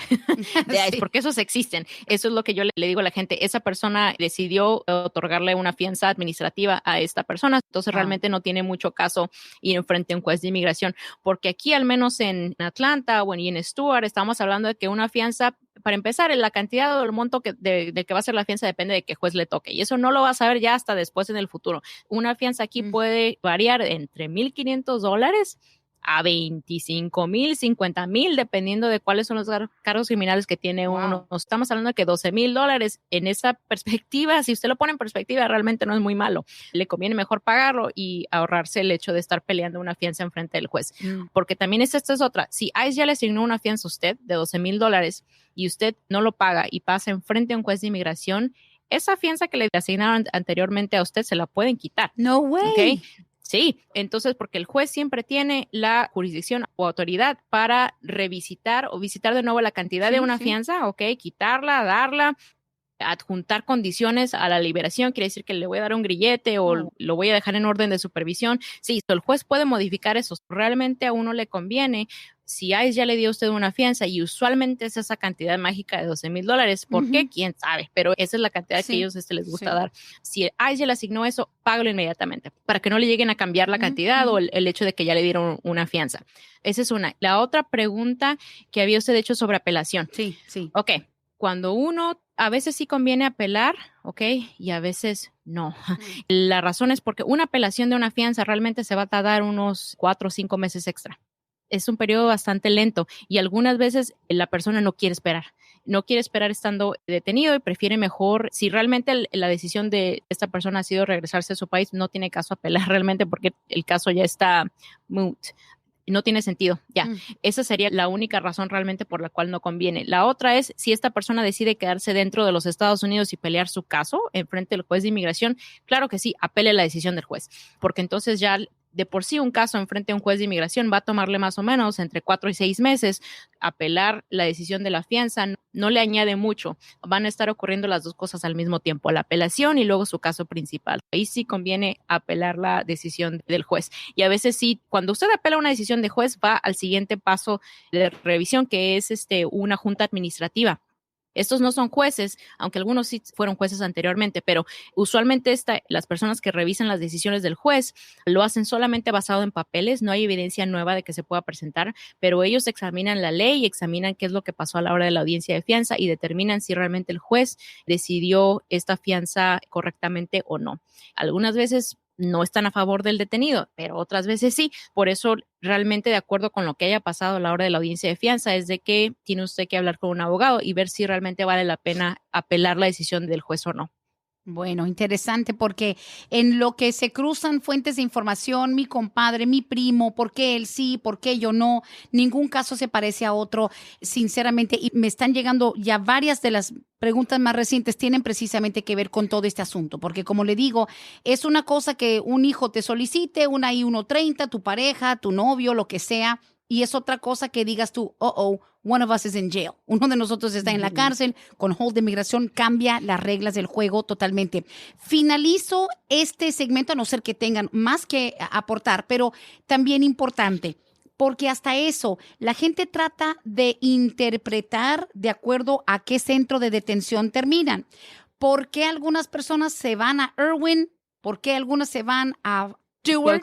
de ICE, Sí. porque esos existen. Eso es lo que yo le digo a la gente. Esa persona decidió otorgarle una fianza administrativa a esta persona, entonces realmente no tiene mucho caso ir enfrente a un juez de inmigración, porque aquí al menos en Atlanta o en Stuart estamos hablando de que una fianza, para empezar, la cantidad o el monto de que va a ser la fianza depende de qué juez le toque, y eso no lo va a saber ya hasta después en el futuro. Una fianza aquí puede variar entre $1,500 a $25,000, $50,000, dependiendo de cuáles son los cargos criminales que tiene uno. Estamos hablando de que $12,000 en esa perspectiva, si usted lo pone en perspectiva, realmente no es muy malo. Le conviene mejor pagarlo y ahorrarse el hecho de estar peleando una fianza en frente del juez. Porque también esta es otra. Si ICE ya le asignó una fianza a usted de $12,000 y usted no lo paga y pasa en frente a un juez de inmigración, esa fianza que le asignaron anteriormente a usted se la pueden quitar. No way. ¿Okay? Sí, entonces porque el juez siempre tiene la jurisdicción o autoridad para revisitar o visitar de nuevo la cantidad de una fianza, ok, quitarla, darla, adjuntar condiciones a la liberación, quiere decir que le voy a dar un grillete o lo voy a dejar en orden de supervisión. Sí, el juez puede modificar eso. Realmente a uno le conviene. Si ICE ya le dio a usted una fianza y usualmente es esa cantidad mágica de $12,000, ¿por qué? ¿Quién sabe? Pero esa es la cantidad que ellos les gusta dar. Si ICE ya le asignó eso, págalo inmediatamente para que no le lleguen a cambiar la cantidad o el hecho de que ya le dieron una fianza. Esa es una. La otra pregunta que había usted hecho sobre apelación. Sí. Ok, cuando uno, a veces sí conviene apelar, ok, y a veces no. La razón es porque una apelación de una fianza realmente se va a tardar unos 4 o 5 meses extra. Es un periodo bastante lento y algunas veces la persona no quiere esperar. No quiere esperar estando detenido y prefiere mejor, si realmente la decisión de esta persona ha sido regresarse a su país, no tiene caso apelar realmente porque el caso ya está moot. No tiene sentido, ya. Esa sería la única razón realmente por la cual no conviene. La otra es si esta persona decide quedarse dentro de los Estados Unidos y pelear su caso en frente del juez de inmigración, claro que sí, apele la decisión del juez, porque entonces ya de por sí un caso enfrente a un juez de inmigración va a tomarle más o menos entre 4 y 6 meses. Apelar la decisión de la fianza no le añade mucho. Van a estar ocurriendo las dos cosas al mismo tiempo, la apelación y luego su caso principal. Ahí sí conviene apelar la decisión del juez. Y a veces sí, cuando usted apela una decisión de juez, va al siguiente paso de revisión, que es una junta administrativa. Estos no son jueces, aunque algunos sí fueron jueces anteriormente, pero usualmente las personas que revisan las decisiones del juez lo hacen solamente basado en papeles, no hay evidencia nueva de que se pueda presentar, pero ellos examinan la ley, examinan qué es lo que pasó a la hora de la audiencia de fianza y determinan si realmente el juez decidió esta fianza correctamente o no. Algunas veces no están a favor del detenido, pero otras veces sí. Por eso, realmente, de acuerdo con lo que haya pasado a la hora de la audiencia de fianza, es de que tiene usted que hablar con un abogado y ver si realmente vale la pena apelar la decisión del juez o no. Bueno, interesante porque en lo que se cruzan fuentes de información, mi compadre, mi primo, por qué él sí, por qué yo no, ningún caso se parece a otro, sinceramente, y me están llegando ya varias de las preguntas más recientes tienen precisamente que ver con todo este asunto, porque como le digo, es una cosa que un hijo te solicite, una I-130, tu pareja, tu novio, lo que sea, y es otra cosa que digas tú, one of us is in jail. Uno de nosotros está en la cárcel, con hold de inmigración, cambia las reglas del juego totalmente. Finalizo este segmento, a no ser que tengan más que aportar, pero también importante, porque hasta eso, la gente trata de interpretar de acuerdo a qué centro de detención terminan. ¿Por qué algunas personas se van a Irwin? ¿Por qué algunas se van a Stewart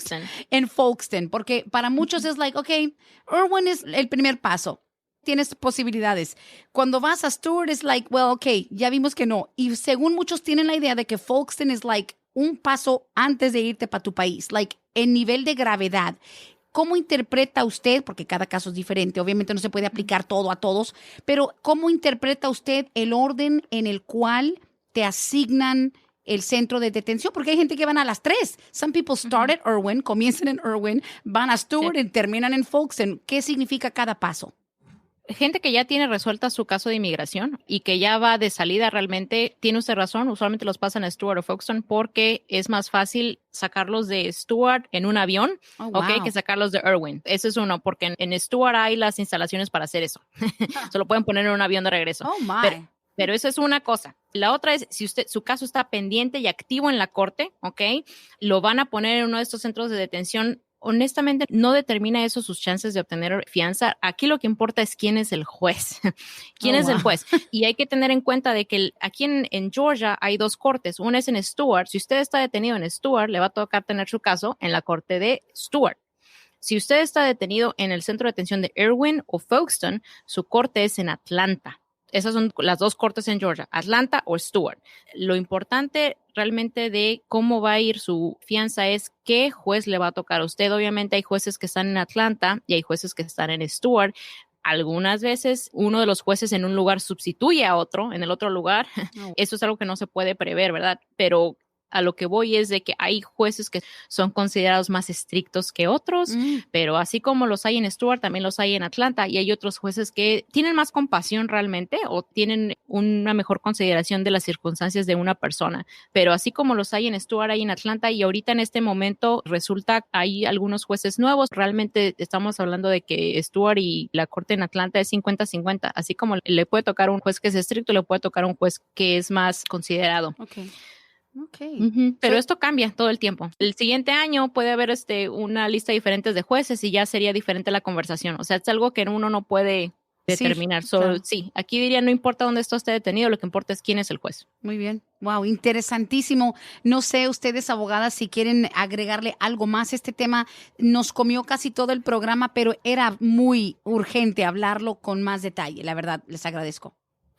en Folkston? Porque para muchos es like, okay, Irwin es el primer paso. Tienes posibilidades. Cuando vas a Stewart es like, well, okay, ya vimos que no. Y según muchos tienen la idea de que Folkston es like un paso antes de irte para tu país, like en nivel de gravedad. ¿Cómo interpreta usted, porque cada caso es diferente, obviamente no se puede aplicar todo a todos, pero cómo interpreta usted el orden en el cual te asignan el centro de detención? Porque hay gente que van a las 3. Some people start at Irwin, comienzan en Irwin, van a Stewart y terminan en Folkston. ¿Qué significa cada paso? Gente que ya tiene resuelta su caso de inmigración y que ya va de salida, realmente tiene usted razón, usualmente los pasan a Stewart o Folkston porque es más fácil sacarlos de Stewart en un avión, que sacarlos de Irwin. Eso es uno, porque en Stewart hay las instalaciones para hacer eso. Se lo pueden poner en un avión de regreso. Pero eso es una cosa. La otra es, si su caso está pendiente y activo en la corte, lo van a poner en uno de estos centros de detención. Honestamente, no determina eso sus chances de obtener fianza. Aquí lo que importa es quién es el juez. ¿Quién es el juez? Y hay que tener en cuenta de que aquí en Georgia hay 2 cortes. Una es en Stewart. Si usted está detenido en Stewart, le va a tocar tener su caso en la corte de Stewart. Si usted está detenido en el centro de detención de Irwin o Folkston, su corte es en Atlanta. Esas son las 2 cortes en Georgia, Atlanta o Stewart. Lo importante realmente de cómo va a ir su fianza es qué juez le va a tocar a usted. Obviamente hay jueces que están en Atlanta y hay jueces que están en Stewart. Algunas veces uno de los jueces en un lugar sustituye a otro en el otro lugar. Eso es algo que no se puede prever, ¿verdad? Pero a lo que voy es de que hay jueces que son considerados más estrictos que otros, pero así como los hay en Stewart, también los hay en Atlanta, y hay otros jueces que tienen más compasión realmente o tienen una mejor consideración de las circunstancias de una persona, pero así como los hay en Stewart, hay en Atlanta, y ahorita en este momento resulta hay algunos jueces nuevos. Realmente estamos hablando de que Stewart y la corte en Atlanta es 50-50, así como le puede tocar un juez que es estricto, le puede tocar un juez que es más considerado. Pero esto cambia todo el tiempo. El siguiente año puede haber una lista diferente de jueces y ya sería diferente la conversación. O sea, es algo que uno no puede determinar. Sí, aquí diría, no importa dónde esté detenido, lo que importa es quién es el juez. Muy bien. Wow, interesantísimo. No sé, ustedes, abogadas, si quieren agregarle algo más. Este tema nos comió casi todo el programa, pero era muy urgente hablarlo con más detalle. La verdad, les agradezco.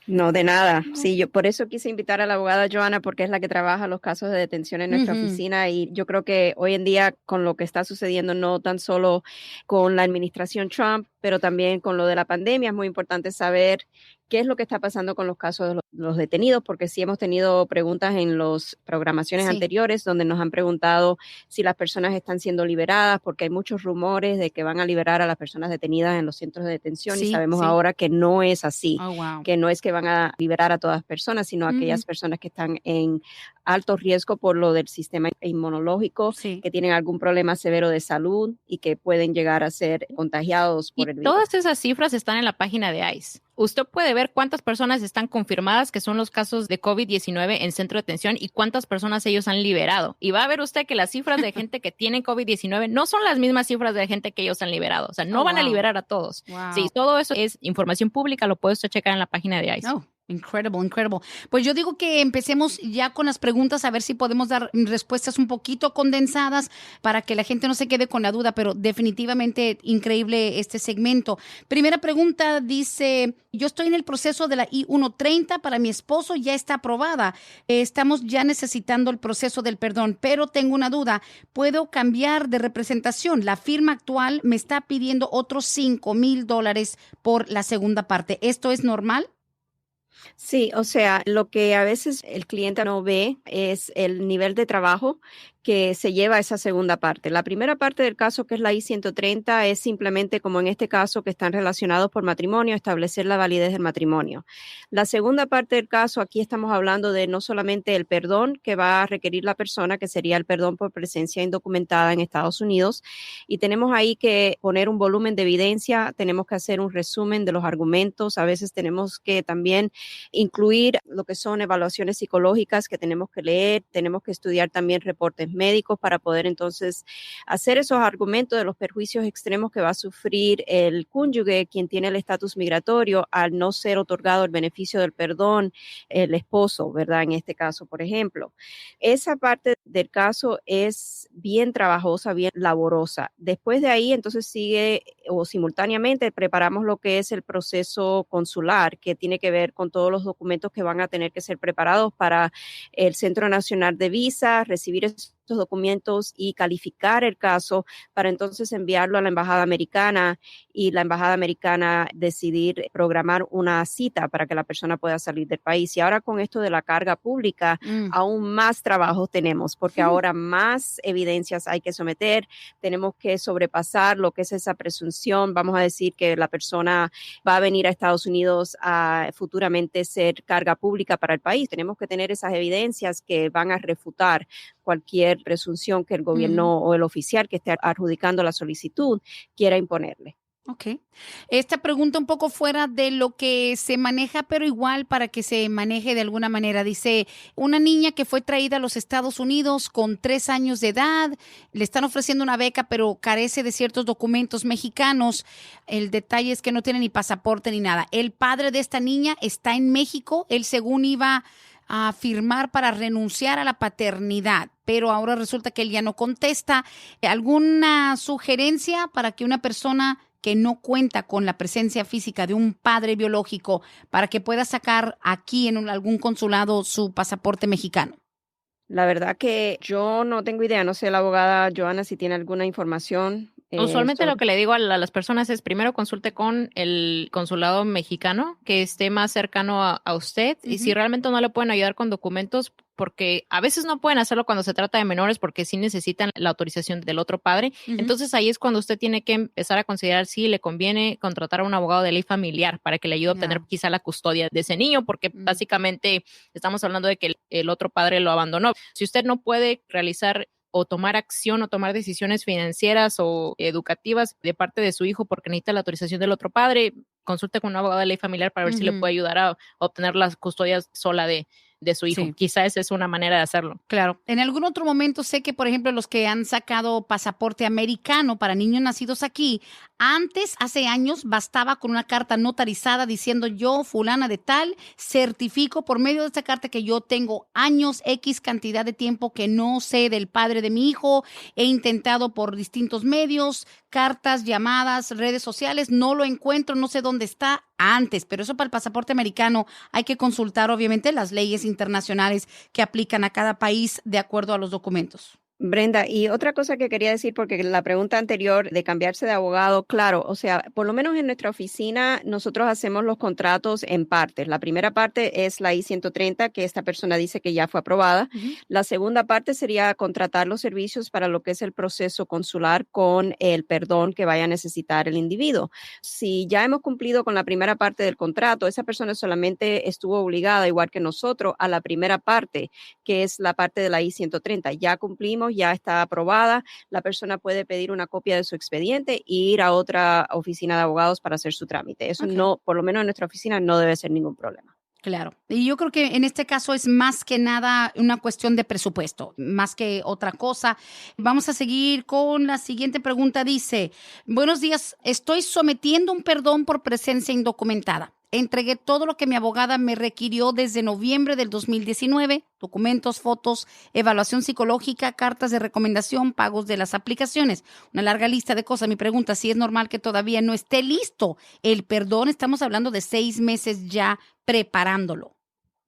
No, de nada. Sí, yo por eso quise invitar a la abogada Joanna, porque es la que trabaja los casos de detención en nuestra oficina, y yo creo que hoy en día con lo que está sucediendo, no tan solo con la administración Trump, pero también con lo de la pandemia, es muy importante saber qué es lo que está pasando con los casos de los detenidos, porque sí hemos tenido preguntas en las programaciones anteriores donde nos han preguntado si las personas están siendo liberadas, porque hay muchos rumores de que van a liberar a las personas detenidas en los centros de detención y sabemos ahora que no es así, que no es que van a liberar a todas personas, sino a aquellas personas que están en alto riesgo por lo del sistema inmunológico, que tienen algún problema severo de salud y que pueden llegar a ser contagiados por el virus. Todas esas cifras están en la página de ICE. Usted puede ver cuántas personas están confirmadas que son los casos de COVID-19 en centro de detención y cuántas personas ellos han liberado. Y va a ver usted que las cifras de gente que tiene COVID-19 no son las mismas cifras de gente que ellos han liberado. O sea, no van a liberar a todos. Sí, todo eso es información pública, lo puede usted checar en la página de ICE. Incredible, incredible. Pues yo digo que empecemos ya con las preguntas, a ver si podemos dar respuestas un poquito condensadas para que la gente no se quede con la duda, pero definitivamente increíble este segmento. Primera pregunta dice, yo estoy en el proceso de la I-130 para mi esposo, ya está aprobada. Estamos ya necesitando el proceso del perdón, pero tengo una duda. ¿Puedo cambiar de representación? La firma actual me está pidiendo otros $5,000 por la segunda parte. ¿Esto es normal? Sí, o sea, lo que a veces el cliente no ve es el nivel de trabajo que se lleva a esa segunda parte. La primera parte del caso, que es la I-130, es simplemente, como en este caso, que están relacionados por matrimonio, establecer la validez del matrimonio. La segunda parte del caso, aquí estamos hablando de no solamente el perdón que va a requerir la persona, que sería el perdón por presencia indocumentada en Estados Unidos, y tenemos ahí que poner un volumen de evidencia, tenemos que hacer un resumen de los argumentos, a veces tenemos que también incluir lo que son evaluaciones psicológicas que tenemos que leer, tenemos que estudiar también reportes médicos para poder entonces hacer esos argumentos de los perjuicios extremos que va a sufrir el cónyuge, quien tiene el estatus migratorio, al no ser otorgado el beneficio del perdón, el esposo, ¿verdad? En este caso, por ejemplo. Esa parte del caso es bien trabajosa, bien laborosa. Después de ahí, entonces sigue o simultáneamente preparamos lo que es el proceso consular, que tiene que ver con todos los documentos que van a tener que ser preparados para el Centro Nacional de Visa, recibir estos documentos y calificar el caso para entonces enviarlo a la Embajada Americana y la Embajada Americana decidir programar una cita para que la persona pueda salir del país. Y ahora con esto de la carga pública, aún más trabajo tenemos, porque ahora más evidencias hay que someter, tenemos que sobrepasar lo que es esa presunción. Vamos a decir que la persona va a venir a Estados Unidos a futuramente ser carga pública para el país. Tenemos que tener esas evidencias que van a refutar cualquier presunción que el gobierno o el oficial que esté adjudicando la solicitud quiera imponerle. Ok. Esta pregunta un poco fuera de lo que se maneja, pero igual para que se maneje de alguna manera. Dice, una niña que fue traída a los Estados Unidos con 3 años de edad, le están ofreciendo una beca, pero carece de ciertos documentos mexicanos. El detalle es que no tiene ni pasaporte ni nada. El padre de esta niña está en México. Él, según iba a firmar para renunciar a la paternidad, pero ahora resulta que él ya no contesta. ¿Alguna sugerencia para que una persona que no cuenta con la presencia física de un padre biológico para que pueda sacar aquí en algún consulado su pasaporte mexicano? La verdad que yo no tengo idea, no sé la abogada Johanna si tiene alguna información. Usualmente lo que le digo a las personas es primero consulte con el consulado mexicano que esté más cercano a usted y si realmente no le pueden ayudar con documentos, porque a veces no pueden hacerlo cuando se trata de menores porque sí necesitan la autorización del otro padre. Entonces ahí es cuando usted tiene que empezar a considerar si le conviene contratar a un abogado de ley familiar para que le ayude a obtener quizá la custodia de ese niño, porque básicamente estamos hablando de que el otro padre lo abandonó. Si usted no puede realizar o tomar acción o tomar decisiones financieras o educativas de parte de su hijo porque necesita la autorización del otro padre, consulte con un abogado de ley familiar para ver si le puede ayudar a obtener las custodias sola de su hijo. Quizá esa es una manera de hacerlo. Claro. En algún otro momento sé que, por ejemplo, los que han sacado pasaporte americano para niños nacidos aquí, antes, hace años, bastaba con una carta notarizada diciendo yo, fulana de tal, certifico por medio de esta carta que yo tengo años, X cantidad de tiempo que no sé del padre de mi hijo, he intentado por distintos medios, cartas, llamadas, redes sociales, no lo encuentro, no sé dónde está antes, pero eso para el pasaporte americano hay que consultar obviamente las leyes internacionales que aplican a cada país de acuerdo a los documentos. Brenda, y otra cosa que quería decir, porque la pregunta anterior de cambiarse de abogado, claro, o sea, por lo menos en nuestra oficina nosotros hacemos los contratos en partes. La primera parte es la I-130, que esta persona dice que ya fue aprobada. La segunda parte sería contratar los servicios para lo que es el proceso consular con el perdón que vaya a necesitar el individuo. Si ya hemos cumplido con la primera parte del contrato, esa persona solamente estuvo obligada, igual que nosotros, a la primera parte, que es la parte de la I-130. Ya cumplimos, ya está aprobada, la persona puede pedir una copia de su expediente e ir a otra oficina de abogados para hacer su trámite. Eso no, por lo menos en nuestra oficina, no debe ser ningún problema. Claro. Y yo creo que en este caso es más que nada una cuestión de presupuesto, más que otra cosa. Vamos a seguir con la siguiente pregunta. Dice, buenos días, estoy sometiendo un perdón por presencia indocumentada. Entregué todo lo que mi abogada me requirió desde noviembre del 2019, documentos, fotos, evaluación psicológica, cartas de recomendación, pagos de las aplicaciones, una larga lista de cosas. Mi pregunta, si es normal que todavía no esté listo el perdón, estamos hablando de 6 meses ya preparándolo.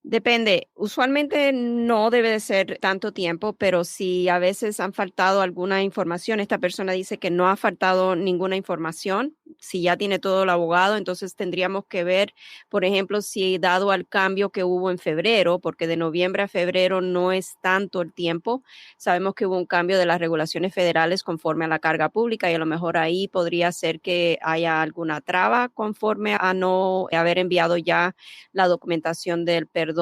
Depende, usualmente no debe de ser tanto tiempo, pero si a veces han faltado alguna información, esta persona dice que no ha faltado ninguna información, si ya tiene todo el abogado, entonces tendríamos que ver, por ejemplo, si dado al cambio que hubo en febrero, porque de noviembre a febrero no es tanto el tiempo, sabemos que hubo un cambio de las regulaciones federales conforme a la carga pública y a lo mejor ahí podría ser que haya alguna traba conforme a no haber enviado ya la documentación del perdón.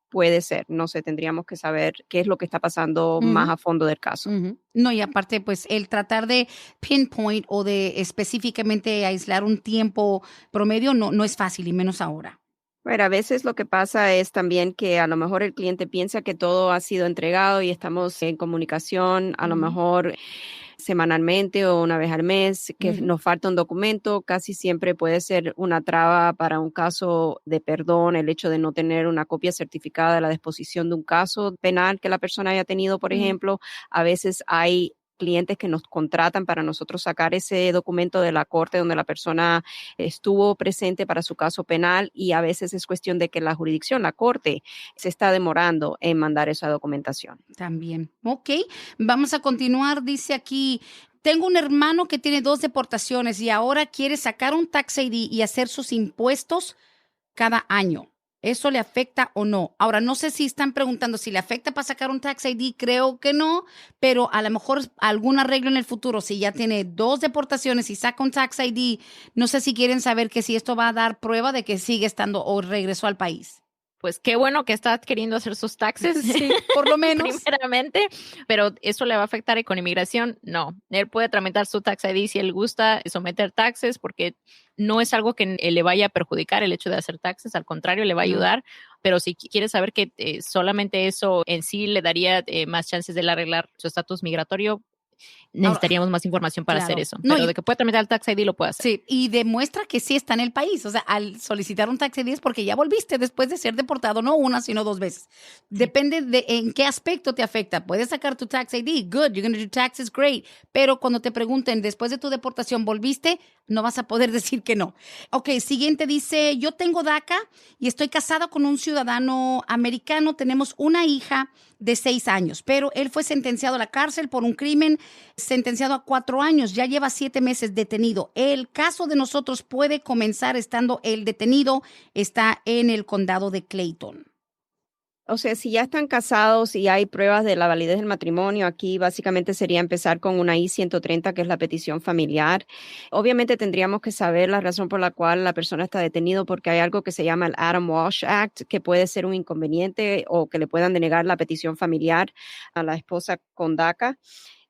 Puede ser, no sé, tendríamos que saber qué es lo que está pasando más a fondo del caso. No, y aparte, pues el tratar de pinpoint o de específicamente aislar un tiempo promedio no es fácil, y menos ahora. Bueno, a veces lo que pasa es también que a lo mejor el cliente piensa que todo ha sido entregado y estamos en comunicación, a lo mejor semanalmente o una vez al mes, que nos falta un documento. Casi siempre puede ser una traba para un caso de perdón, el hecho de no tener una copia certificada de la disposición de un caso penal que la persona haya tenido, por ejemplo. A veces hay clientes que nos contratan para nosotros sacar ese documento de la corte donde la persona estuvo presente para su caso penal, y a veces es cuestión de que la jurisdicción, la corte, se está demorando en mandar esa documentación. También. Ok, vamos a continuar. Dice aquí, tengo un hermano que tiene 2 deportaciones y ahora quiere sacar un tax ID y hacer sus impuestos cada año. ¿Eso le afecta o no? Ahora, no sé si están preguntando si le afecta para sacar un tax ID, creo que no, pero a lo mejor algún arreglo en el futuro, si ya tiene 2 deportaciones y saca un tax ID, no sé si quieren saber que si esto va a dar prueba de que sigue estando o regresó al país. Pues qué bueno que está queriendo hacer sus taxes, sí, por lo menos. primeramente, pero ¿eso le va a afectar con inmigración? No, él puede tramitar su tax ID si él gusta someter taxes, porque no es algo que le vaya a perjudicar el hecho de hacer taxes, al contrario, le va a ayudar, pero si quiere saber que solamente eso en sí le daría más chances de él arreglar su estatus migratorio, necesitaríamos más información para hacer eso. Pero de que puede tramitar el tax ID lo puede hacer. Sí, y demuestra que sí está en el país. O sea, al solicitar un tax ID es porque ya volviste después de ser deportado, no una, sino 2 veces. Depende de en qué aspecto te afecta. Puedes sacar tu tax ID, good, you're going to do taxes, great. Pero cuando te pregunten, después de tu deportación, ¿volviste? No vas a poder decir que no. Ok, siguiente dice, yo tengo DACA y estoy casado con un ciudadano americano. Tenemos una hija de 6 años, pero él fue sentenciado a la cárcel por un crimen, sentenciado a 4 años, ya lleva 7 meses detenido. El caso de nosotros puede comenzar estando él detenido, está en el condado de Clayton. O sea, si ya están casados y hay pruebas de la validez del matrimonio, aquí básicamente sería empezar con una I-130, que es la petición familiar. Obviamente tendríamos que saber la razón por la cual la persona está detenido, porque hay algo que se llama el Adam Walsh Act, que puede ser un inconveniente o que le puedan denegar la petición familiar a la esposa con DACA.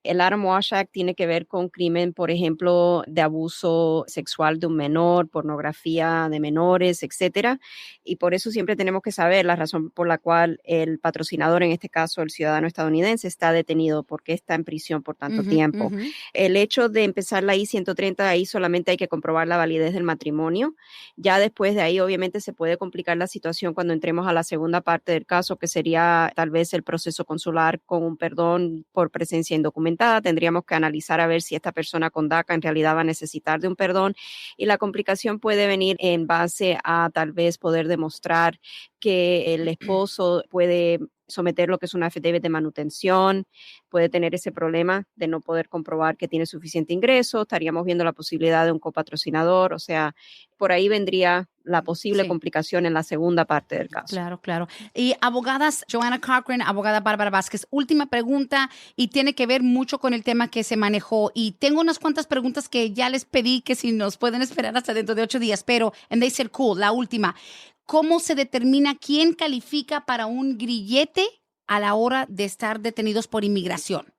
El Adam Walsh Act tiene que ver con crimen, por ejemplo, de abuso sexual de un menor, pornografía de menores, etcétera. Y por eso siempre tenemos que saber la razón por la cual el patrocinador, en este caso el ciudadano estadounidense, está detenido, porque está en prisión por tanto tiempo. El hecho de empezar la I-130, ahí solamente hay que comprobar la validez del matrimonio. Ya después de ahí, obviamente, se puede complicar la situación cuando entremos a la segunda parte del caso, que sería tal vez el proceso consular con un perdón por presencia indocumentada. Tendríamos que analizar a ver si esta persona con DACA en realidad va a necesitar de un perdón, y la complicación puede venir en base a tal vez poder demostrar que el esposo puede someter lo que es una affidavit de manutención, puede tener ese problema de no poder comprobar que tiene suficiente ingreso, estaríamos viendo la posibilidad de un copatrocinador, o sea, por ahí vendría la posible complicación en la segunda parte del caso. Claro, claro. Y abogadas Joanna Cochran, abogada Bárbara Vázquez, última pregunta y tiene que ver mucho con el tema que se manejó y tengo unas cuantas preguntas que ya les pedí que si nos pueden esperar hasta dentro de 8 días, pero and they said cool, la última. ¿Cómo se determina quién califica para un grillete a la hora de estar detenidos por inmigración?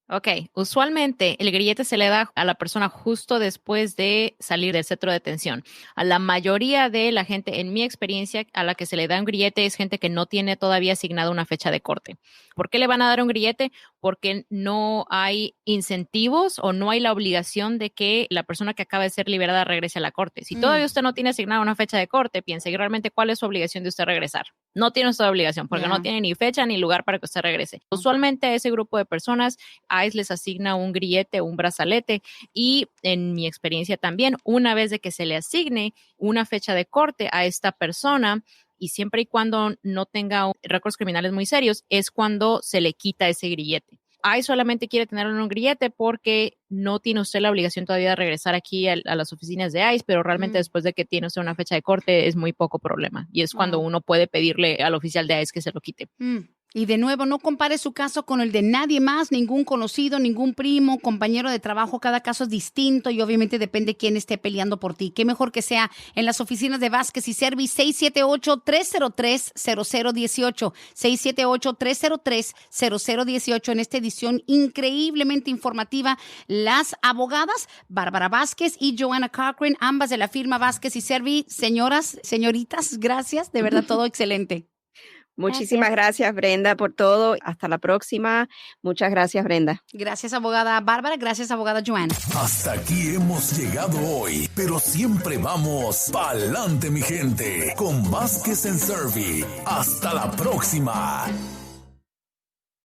Ok, usualmente el grillete se le da a la persona justo después de salir del centro de detención. A la mayoría de la gente, en mi experiencia, a la que se le da un grillete es gente que no tiene todavía asignada una fecha de corte. ¿Por qué le van a dar un grillete? Porque no hay incentivos o no hay la obligación de que la persona que acaba de ser liberada regrese a la corte. Si todavía usted no tiene asignada una fecha de corte, piense que realmente cuál es su obligación de usted regresar. No tiene usted obligación porque no tiene ni fecha ni lugar para que usted regrese. Usualmente a ese grupo de personas, ICE les asigna un grillete o un brazalete y en mi experiencia también, una vez de que se le asigne una fecha de corte a esta persona, y siempre y cuando no tenga récords criminales muy serios, es cuando se le quita ese grillete. ICE solamente quiere tener un grillete porque no tiene usted la obligación todavía de regresar aquí a las oficinas de ICE, pero realmente después de que tiene usted una fecha de corte es muy poco problema. Y es cuando uno puede pedirle al oficial de ICE que se lo quite. Y de nuevo, no compare su caso con el de nadie más, ningún conocido, ningún primo, compañero de trabajo. Cada caso es distinto y obviamente depende quién esté peleando por ti. Qué mejor que sea en las oficinas de Vázquez y Servi, 678-303-0018. 678-303-0018 en esta edición increíblemente informativa. Las abogadas Bárbara Vázquez y Joanna Cochran, ambas de la firma Vázquez y Servi. Señoras, señoritas, gracias. De verdad, todo excelente. Muchísimas gracias, Brenda, por todo. Hasta la próxima. Muchas gracias, Brenda. Gracias, abogada Bárbara. Gracias, abogada Joanna. Hasta aquí hemos llegado hoy, pero siempre vamos pa'lante, mi gente, con Vázquez en Servi. Hasta la próxima.